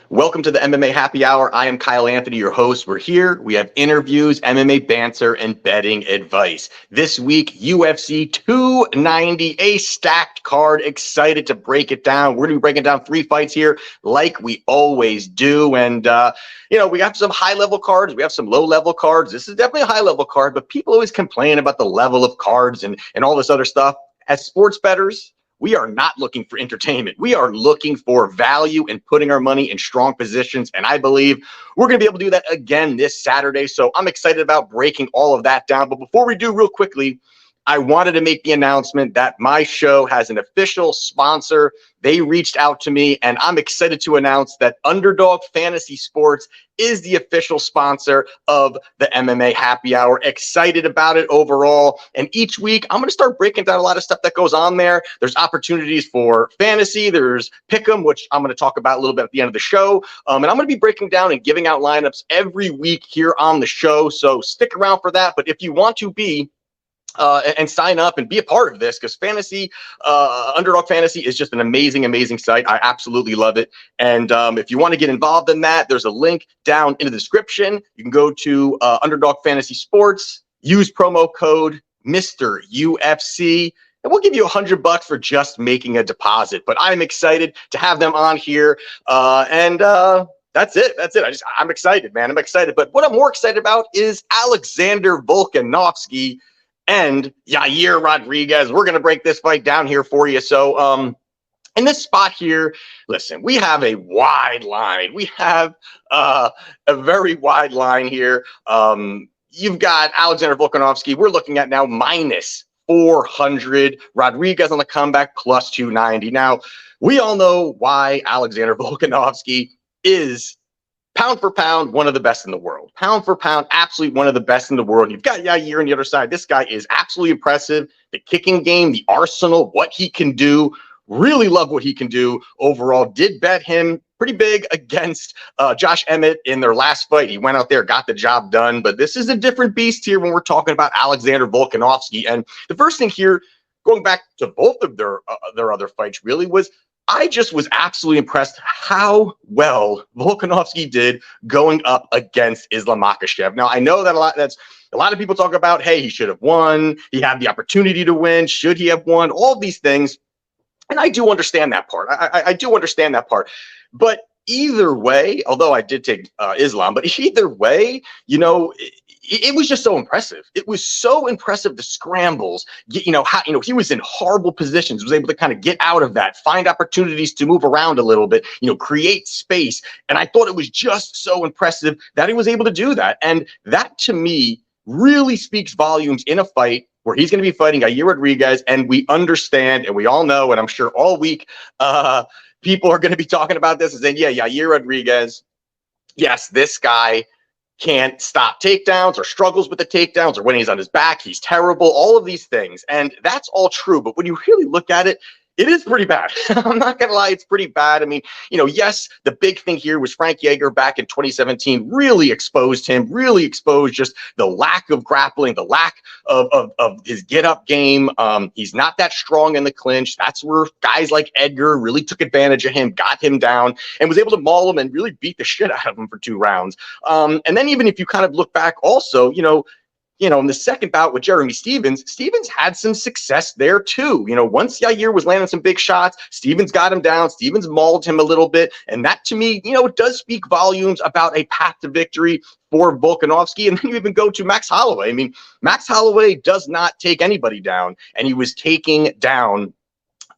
Welcome to the MMA Happy Hour. I am Kyle Anthony, your host. We're here. We have interviews, MMA banter, and betting advice. This week, UFC 290, a stacked card. Excited to break it down. We're going to be breaking down 3 fights here like we always do. And, we have some high-level cards. We have some low-level cards. This is definitely a high-level card, but people always complain about the level of cards and all this other stuff. As sports bettors, we are not looking for entertainment. We are looking for value and putting our money in strong positions. And I believe we're going to be able to do that again this Saturday. So I'm excited about breaking all of that down. But before we do, real quickly, I wanted to make the announcement that my show has an official sponsor. They reached out to me, and I'm excited to announce that Underdog Fantasy Sports is the official sponsor of the MMA Happy Hour. Excited about it overall. And each week, I'm going to start breaking down a lot of stuff that goes on there. There's opportunities for fantasy. There's Pick'em, which I'm going to talk about a little bit at the end of the show. And I'm going to be breaking down and giving out lineups every week here on the show. So stick around for that. But if you want to be and sign up and be a part of this, because fantasy, Underdog Fantasy is just an amazing, amazing site. I absolutely love it. And if you want to get involved in that, there's a link down in the description. You can go to Underdog Fantasy Sports, use promo code Mr. UFC, and we'll give you $100 for just making a deposit. But I'm excited to have them on here. That's it. I'm excited, man. I'm excited. But what I'm more excited about is Alexander Volkanovski and Yair Rodriguez. We're going to break this fight down here for you. So in this spot here, listen, we have a wide line. We have a very wide line here. You've got Alexander Volkanovski. We're looking at now minus 400. Rodriguez on the comeback plus 290. Now, we all know why Alexander Volkanovski is pound for pound, one of the best in the world. Pound for pound, absolutely one of the best in the world. You've got Yair on the other side. This guy is absolutely impressive. The kicking game, the arsenal, what he can do. Really love what he can do overall. Did bet him pretty big against Josh Emmett in their last fight. He went out there, got the job done. But this is a different beast here when we're talking about Alexander Volkanovski. And the first thing here, going back to both of their other fights, really was I just was absolutely impressed how well Volkanovski did going up against Islam Makhachev. Now, I know that a lot of people talk about, hey, he should have won. He had the opportunity to win. Should he have won? All these things. And I do understand that part. I do understand that part. But either way, although I did take Islam, but either way, it was just so impressive. It was so impressive, the scrambles, how he was in horrible positions, was able to kind of get out of that, find opportunities to move around a little bit, create space. And I thought it was just so impressive that he was able to do that. And that, to me, really speaks volumes in a fight where he's going to be fighting Yair Rodriguez. And we understand, and we all know, and I'm sure all week, people are going to be talking about this and saying, yeah, Yair Rodriguez, yes, this guy can't stop takedowns or struggles with the takedowns, or when he's on his back, he's terrible, all of these things. And that's all true. But when you really look at it, it is pretty bad. I'm not going to lie. It's pretty bad. I mean, yes, the big thing here was Frank Yair back in 2017 really exposed him, really exposed just the lack of grappling, the lack of his get-up game. He's not that strong in the clinch. That's where guys like Edgar really took advantage of him, got him down, and was able to maul him and really beat the shit out of him for 2 rounds. And then even if you kind of look back also, in the second bout with Jeremy Stephens had some success there too. Once Yair was landing some big shots, Stephens got him down. Stephens mauled him a little bit. And that, to me, it does speak volumes about a path to victory for Volkanovski. And then you even go to Max Holloway. I mean, Max Holloway does not take anybody down. And he was taking down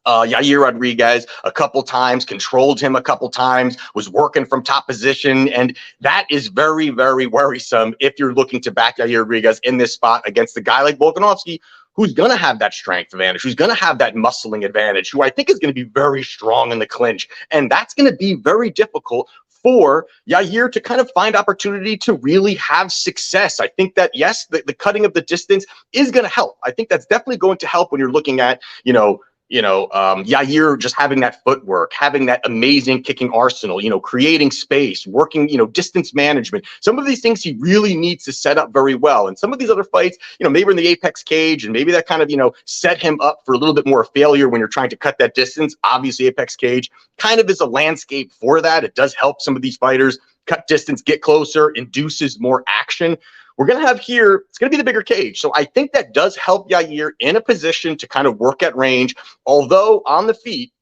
Yair Rodriguez a couple times, controlled him a couple times, was working from top position. And that is very, very worrisome if you're looking to back Yair Rodriguez in this spot against a guy like Volkanovski, who's going to have that strength advantage, who's going to have that muscling advantage, who I think is going to be very strong in the clinch. And that's going to be very difficult for Yair to kind of find opportunity to really have success. I think that, yes, the cutting of the distance is going to help. I think that's definitely going to help when you're looking at, Yair just having that footwork, having that amazing kicking arsenal, creating space, working, distance management. Some of these things he really needs to set up very well. And some of these other fights, maybe in the apex cage, and maybe that kind of, set him up for a little bit more failure when you're trying to cut that distance. Obviously, apex cage kind of is a landscape for that. It does help some of these fighters cut distance, get closer, induces more action. We're going to have here, it's going to be the bigger cage. So I think that does help Yair in a position to kind of work at range. Although on the feet,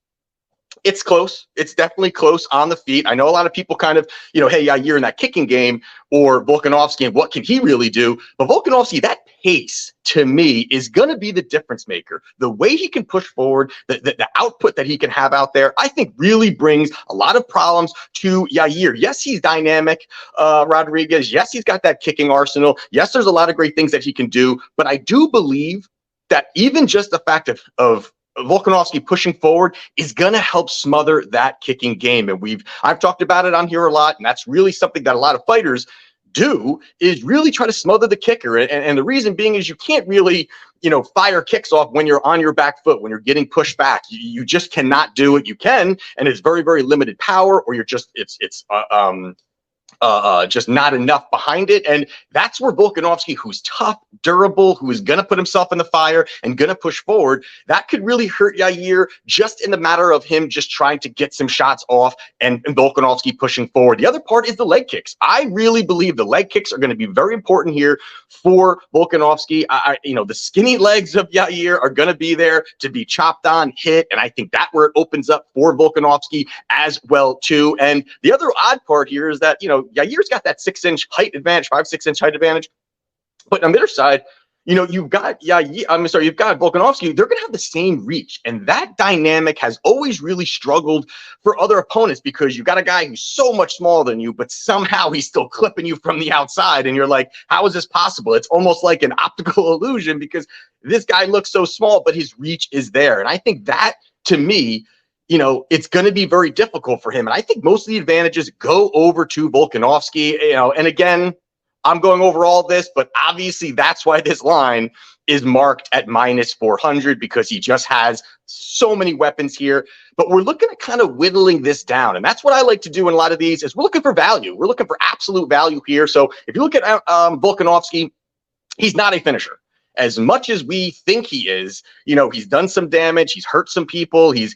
it's close. It's definitely close on the feet. I know a lot of people kind of, hey, Yair in that kicking game, or Volkanovski, and what can he really do? But Volkanovski, that pace to me is going to be the difference maker. The way he can push forward, the output that he can have out there, I think really brings a lot of problems to Yair. Yes, he's dynamic, Rodriguez. Yes, he's got that kicking arsenal. Yes, there's a lot of great things that he can do. But I do believe that even just the fact of Volkanovski pushing forward is going to help smother that kicking game. And I've talked about it on here a lot, and that's really something that a lot of fighters do, is really try to smother the kicker. And the reason being is you can't really, fire kicks off when you're on your back foot, when you're getting pushed back. You just cannot do it. You can, and it's very, very limited power, or you're just, it's just not enough behind it. And that's where Volkanovski, who's tough, durable, who is going to put himself in the fire and going to push forward, that could really hurt Yair just in the matter of him just trying to get some shots off and Volkanovski pushing forward. The other part is the leg kicks. I really believe the leg kicks are going to be very important here for Volkanovski. The skinny legs of Yair are going to be there to be chopped on, hit, and I think that where it opens up for Volkanovski as well too. And the other odd part here is that, Yair's got that 6-inch height advantage, 5-6 inch height advantage. But on the other side, you've got you've got Volkanovski. They're going to have the same reach, and that dynamic has always really struggled for other opponents because you've got a guy who's so much smaller than you, but somehow he's still clipping you from the outside, and you're like, how is this possible? It's almost like an optical illusion because this guy looks so small, but his reach is there, and I think that to me, it's going to be very difficult for him. And I think most of the advantages go over to Volkanovski, and again, I'm going over all this, but obviously that's why this line is marked at -400 because he just has so many weapons here. But we're looking at kind of whittling this down. And that's what I like to do in a lot of these is we're looking for value. We're looking for absolute value here. So if you look at Volkanovski, he's not a finisher. As much as we think he is, he's done some damage, he's hurt some people, he's,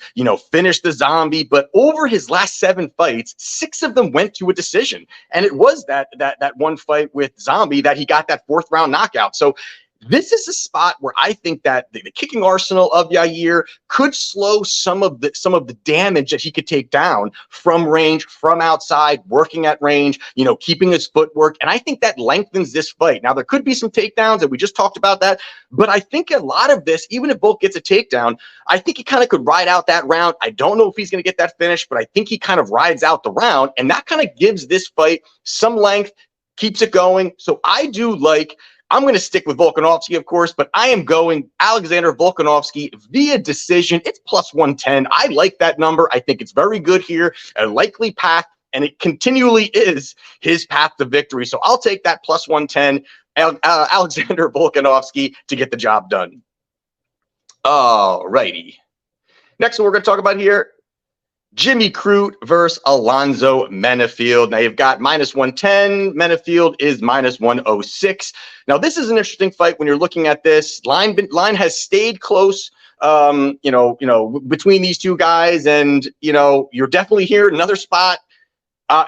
finished the zombie, but over his last 7 fights, 6 of them went to a decision. And it was that one fight with Zombie that he got that 4th round knockout. So this is a spot where I think that the kicking arsenal of Yair could slow some of the damage that he could take down from range, from outside, working at range, keeping his footwork. And I think that lengthens this fight. Now, there could be some takedowns, and we just talked about that. But I think a lot of this, even if Volk gets a takedown, I think he kind of could ride out that round. I don't know if he's going to get that finish, but I think he kind of rides out the round. And that kind of gives this fight some length, keeps it going. So I do like... I'm going to stick with Volkanovski, of course, but I am going Alexander Volkanovski via decision. It's +110. I like that number. I think it's very good here, a likely path, and it continually is his path to victory. So I'll take that +110, Alexander Volkanovski to get the job done. All righty. Next one we're going to talk about here, Jimmy Crute versus Alonzo Menifield. Now you've got -110. Menifield is -106. Now this is an interesting fight when you're looking at this. Line has stayed close, between these two guys, and you're definitely here another spot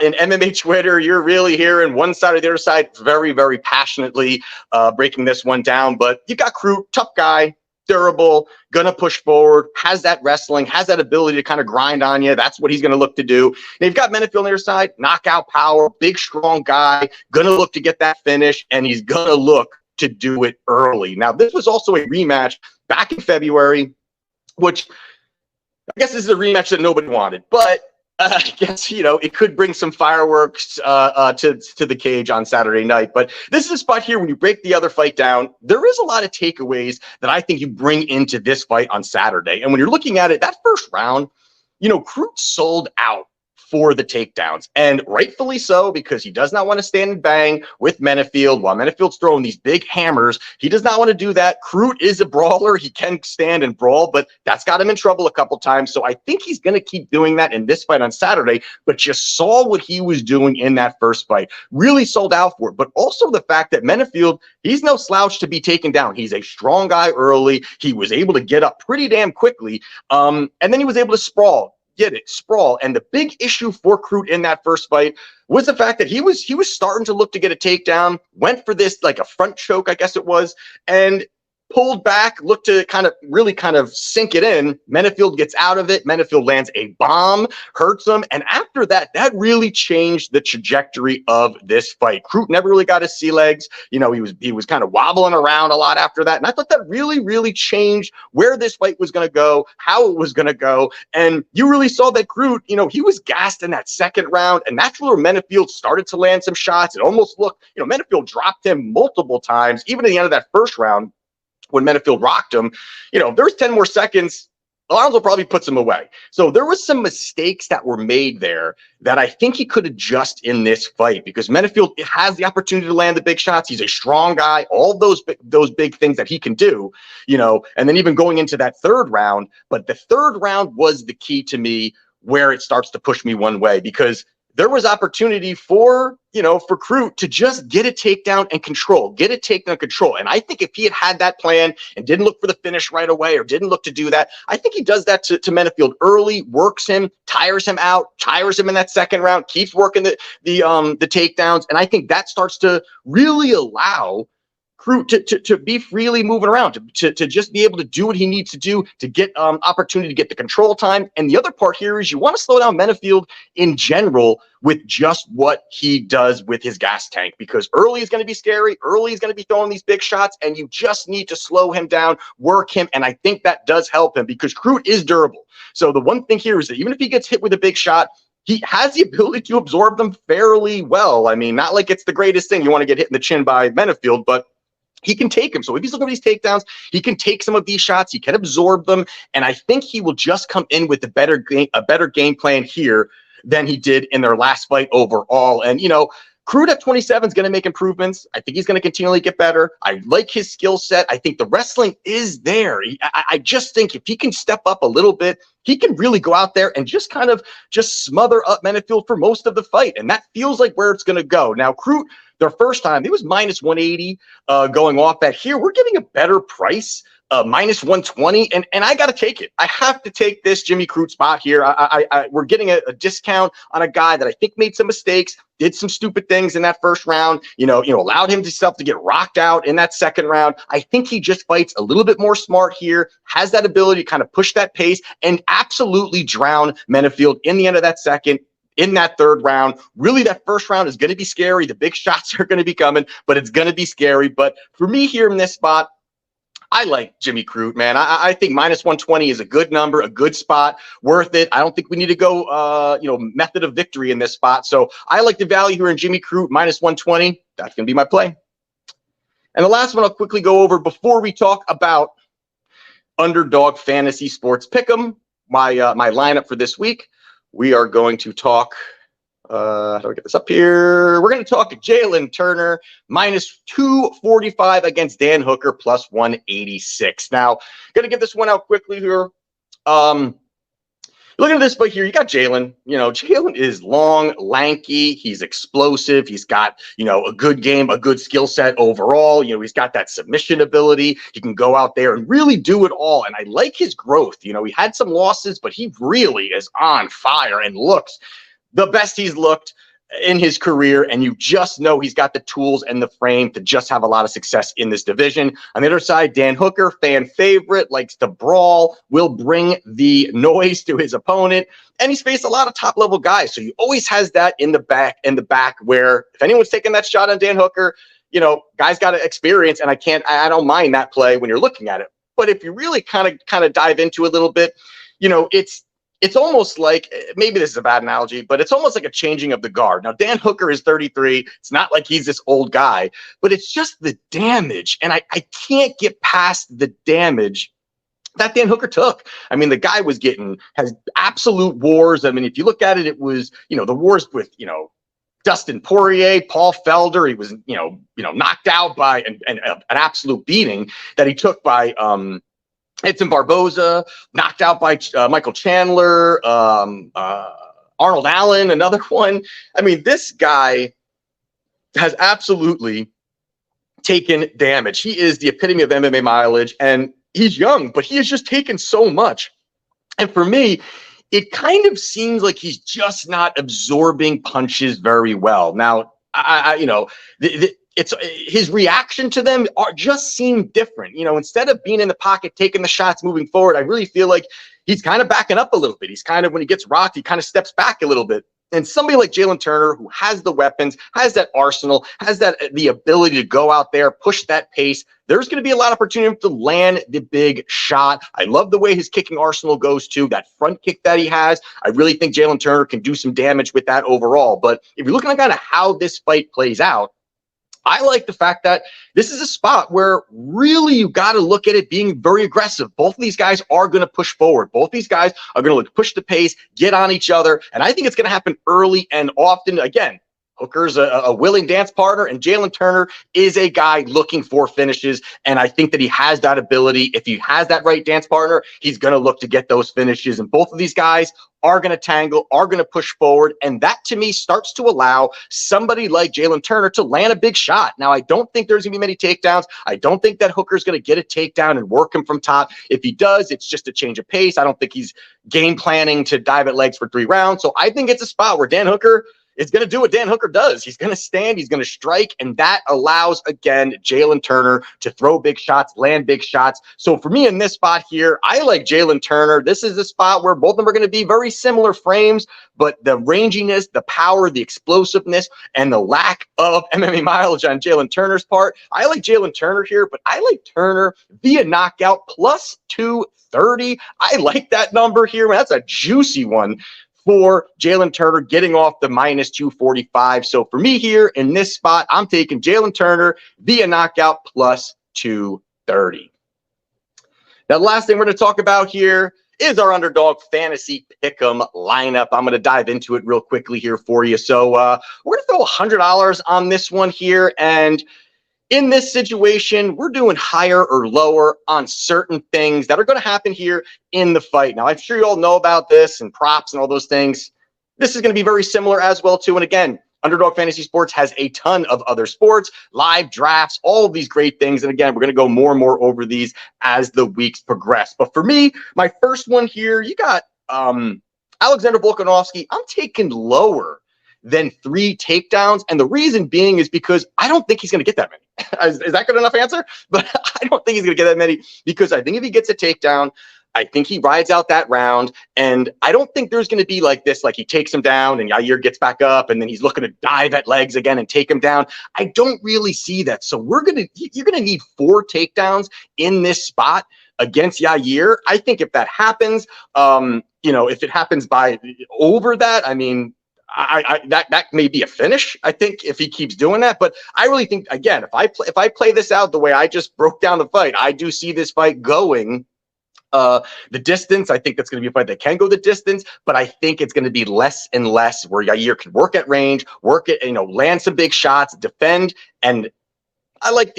in MMA Twitter. You're really hearing one side or the other side very, very passionately breaking this one down. But you got Crute, tough guy, durable, gonna push forward, has that wrestling, has that ability to kind of grind on you. That's what he's gonna look to do. And you've got Menifield on the other side, knockout power, big, strong guy, gonna look to get that finish, and he's gonna look to do it early. Now, this was also a rematch back in February, which I guess this is a rematch that nobody wanted, but I guess, it could bring some fireworks to the cage on Saturday night. But this is a spot here when you break the other fight down, there is a lot of takeaways that I think you bring into this fight on Saturday. And when you're looking at it, that first round, Crute sold out for the takedowns, and rightfully so, because he does not want to stand and bang with Menifield while Menifield's throwing these big hammers. He does not want to do that. Crute is a brawler. He can stand and brawl, but that's got him in trouble a couple times. So I think he's going to keep doing that in this fight on Saturday, but you saw what he was doing in that first fight. Really sold out for it, but also the fact that Menifield, he's no slouch to be taken down. He's a strong guy early. He was able to get up pretty damn quickly, and then he was able to sprawl. Sprawl. And the big issue for Crute in that first fight was the fact that he was starting to look to get a takedown, went for this like a front choke, I guess it was, and pulled back, looked to kind of sink it in. Menifield gets out of it. Menifield lands a bomb, hurts him. And after that, that really changed the trajectory of this fight. Crute never really got his sea legs. You know, he was kind of wobbling around a lot after that. And I thought that really, really changed where this fight was going to go, how it was going to go. And you really saw that Crute, you know, he was gassed in that second round. And that's where Menifield started to land some shots. It almost looked, you know, Menifield dropped him multiple times, even at the end of that first round. When Menifield rocked him, you know, if there was 10 more seconds, Alonzo probably puts him away. So there was some mistakes that were made there that I think he could adjust in this fight, because Menifield has the opportunity to land the big shots. He's a strong guy, all those big things that he can do, you know, and then even going into that third round. But the third round was the key to me, where it starts to push me one way, because there was opportunity for, you know, for Crute to just get a takedown and control, And I think if he had that plan and didn't look for the finish right away, or didn't look to do that, I think he does that to Menifield early, works him, tires him out, tires him in that second round, keeps working the takedowns. And I think that starts to really allow Crute to be freely moving around, to just be able to do what he needs to do to get opportunity to get the control time. And the other part here is you want to slow down Menifield in general with just what he does with his gas tank, because early is going to be scary. Early is going to be throwing these big shots, and you just need to slow him down, work him. And I think that does help him, because Crute is durable. So the one thing here is that even if he gets hit with a big shot, he has the ability to absorb them fairly well. I mean, not like it's the greatest thing. You want to get hit in the chin by Menifield, but he can take him. So if he's looking at these takedowns, he can take some of these shots. He can absorb them. And I think he will just come in with a better game plan here than he did in their last fight overall. And, you know, Crute at 27 is going to make improvements. I think he's going to continually get better. I like his skill set. I think the wrestling is there. I just think if he can step up a little bit, he can really go out there and just kind of just smother up Menifield for most of the fight. And that feels like where it's going to go. Now, Crute, their first time, it was minus 180 going off that. Here, we're getting a better price, minus 120, and I got to take it. I have to take this Jimmy Crute spot here. We're getting a discount on a guy that I think made some mistakes, did some stupid things in that first round, you know, allowed himself to get rocked out in that second round. I think he just fights a little bit more smart here, has that ability to kind of push that pace and absolutely drown Menifield in the end of that second. In that third round, really that first round is going to be scary. The big shots are going to be coming, but it's going to be scary. But for me here in this spot, I like Jimmy Crute, man. I think minus 120 is a good number, a good spot, worth it. I don't think we need to go, method of victory in this spot. So I like the value here in Jimmy Crute, minus 120. That's going to be my play. And the last one I'll quickly go over before we talk about Underdog Fantasy Sports Pick'em, my lineup for this week. We are going to talk, how do I get this up here? We're going to talk Jalen Turner, minus 245 against Dan Hooker, plus 186. Now, going to get this one out quickly here. Looking at this fight here, you got Jalen. You know, Jalen is long, lanky. He's explosive. He's got, a good game, a good skill set overall. He's got that submission ability. He can go out there and really do it all. And I like his growth. He had some losses, but he really is on fire and looks the best he's looked in his career, and you just know he's got the tools and the frame to just have a lot of success in this division. On the other side, Dan Hooker, fan favorite, likes to brawl, will bring the noise to his opponent, and he's faced a lot of top-level guys, so he always has that in the back where if anyone's taking that shot on Dan Hooker, guys got experience, and I don't mind that play when you're looking at it. But if you really kind of dive into it a little bit, it's almost like, maybe this is a bad analogy, but it's almost like a changing of the guard. Now, Dan Hooker is 33. It's not like he's this old guy, but it's just the damage. And I can't get past the damage that Dan Hooker took. I mean, the guy has absolute wars. I mean, if you look at it, it was, the wars with, Dustin Poirier, Paul Felder. He was, knocked out by an absolute beating that he took by Edson Barboza, knocked out by Michael Chandler, Arnold Allen, another one. I mean, this guy has absolutely taken damage. He is the epitome of MMA mileage, and he's young, but he has just taken so much. And for me, it kind of seems like he's just not absorbing punches very well. Now, it's his reaction to them just seem different. Instead of being in the pocket, taking the shots, moving forward, I really feel like he's kind of backing up a little bit. He's kind of, when he gets rocked, he kind of steps back a little bit. And somebody like Jalen Turner, who has the weapons, has that arsenal, has the ability to go out there, push that pace, there's going to be a lot of opportunity to land the big shot. I love the way his kicking arsenal goes too. That front kick that he has, I really think Jalen Turner can do some damage with that overall. But if you're looking at kind of how this fight plays out, I like the fact that this is a spot where really you got to look at it being very aggressive. Both of these guys are going to push forward. Both these guys are going to push the pace, get on each other. And I think it's going to happen early and often. Again, Hooker's a willing dance partner, and Jalen Turner is a guy looking for finishes. And I think that he has that ability. If he has that right dance partner, he's going to look to get those finishes. And both of these guys are going to tangle, are going to push forward. And that, to me, starts to allow somebody like Jalen Turner to land a big shot. Now, I don't think there's going to be many takedowns. I don't think that Hooker's going to get a takedown and work him from top. If he does, it's just a change of pace. I don't think he's game planning to dive at legs for 3 rounds. So I think it's a spot where Dan Hooker is going to do what Dan Hooker does. He's going to stand, he's going to strike, and that allows, again, Jalen Turner to throw big shots, land big shots. So for me in this spot here, I like Jalen Turner. This is a spot where both of them are going to be very similar frames, but the ranginess, the power, the explosiveness, and the lack of MMA mileage on Jalen Turner's part, I like Jalen Turner here, but I like Turner via knockout plus 230. I like that number here. That's a juicy one for Jalen Turner, getting off the minus 245. So for me here in this spot, I'm taking Jalen Turner via knockout plus 230. Now, the last thing we're going to talk about here is our Underdog Fantasy Pick'em lineup. I'm going to dive into it real quickly here for you. So we're going to throw $100 on this one here. And in this situation, we're doing higher or lower on certain things that are going to happen here in the fight. Now, I'm sure you all know about this and props and all those things. This is going to be very similar as well, too. And again, Underdog Fantasy Sports has a ton of other sports, live drafts, all of these great things. And again, we're going to go more and more over these as the weeks progress. But for me, my first one here, you got Alexander Volkanovski. I'm taking lower than 3 takedowns. And the reason being is because I don't think he's going to get that many. Is that good enough answer? But I don't think he's going to get that many, because I think if he gets a takedown, I think he rides out that round. And I don't think there's going to be like this, like he takes him down and Yair gets back up and then he's looking to dive at legs again and take him down. I don't really see that. So you're going to need 4 takedowns in this spot against Yair. I think if that happens, if it happens by over that, I mean, that may be a finish, I think, if he keeps doing that. But I really think, again, if I play this out the way I just broke down the fight, I do see this fight going the distance. I think that's going to be a fight that can go the distance, but I think it's going to be less and less where Yair can work at range, land some big shots, defend, and I like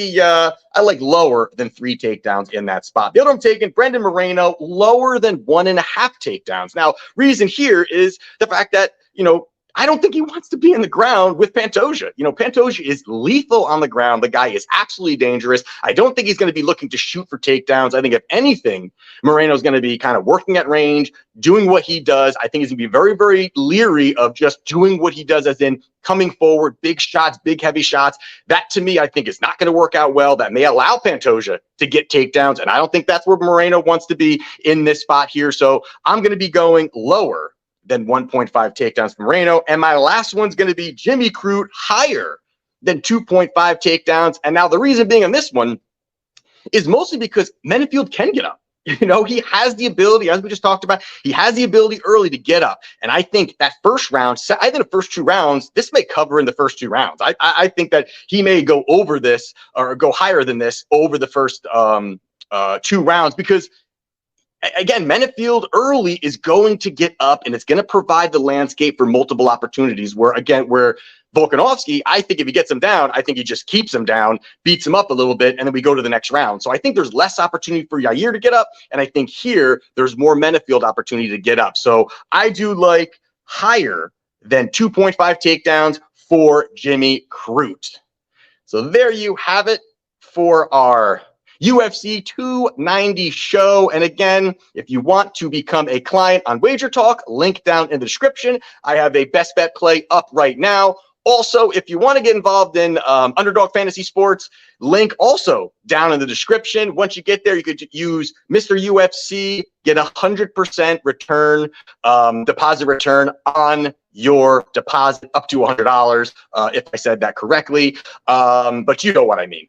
lower than 3 takedowns in that spot. The other I'm taking, Brendan Moreno, lower than 1.5 takedowns. Now, reason here is the fact that, I don't think he wants to be in the ground with Pantoja. Pantoja is lethal on the ground. The guy is absolutely dangerous. I don't think he's going to be looking to shoot for takedowns. I think if anything, Moreno's going to be kind of working at range, doing what he does. I think he's going to be very, very leery of just doing what he does, as in coming forward, big shots, big heavy shots. That, to me, I think is not going to work out well. That may allow Pantoja to get takedowns, and I don't think that's where Moreno wants to be in this spot here. So I'm going to be going lower than 1.5 takedowns from Moreno. And my last one's going to be Jimmy Crute, higher than 2.5 takedowns. And now the reason being on this one is mostly because Menifield can get up. He has the ability, as we just talked about, he has the ability early to get up. And I think that first round, I think the first 2 rounds, this may cover in the first 2 rounds. I think that he may go over this or go higher than this over the first 2 rounds, because again, Menifield early is going to get up, and it's going to provide the landscape for multiple opportunities where Volkanovski, I think if he gets him down, I think he just keeps him down, beats him up a little bit, and then we go to the next round. So I think there's less opportunity for Yair to get up, and I think here there's more Menifield opportunity to get up. So I do like higher than 2.5 takedowns for Jimmy Crute. So there you have it for our UFC 290 show. And again, if you want to become a client on Wagertalk, link down in the description. I have a best bet play up right now. Also, if you want to get involved in Underdog Fantasy Sports, link also down in the description. Once you get there, you could use Mr. UFC, get 100% return, deposit return on your deposit up to $100, if I said that correctly. But you know what I mean.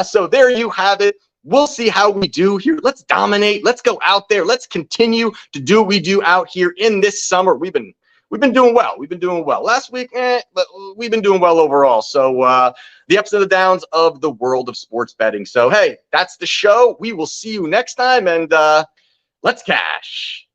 So there you have it. We'll see how we do here. Let's dominate. Let's go out there. Let's continue to do what we do out here in this summer. We've been doing well. We've been doing well. Last week, but we've been doing well overall. So the ups and the downs of the world of sports betting. So, hey, that's the show. We will see you next time, and let's cash.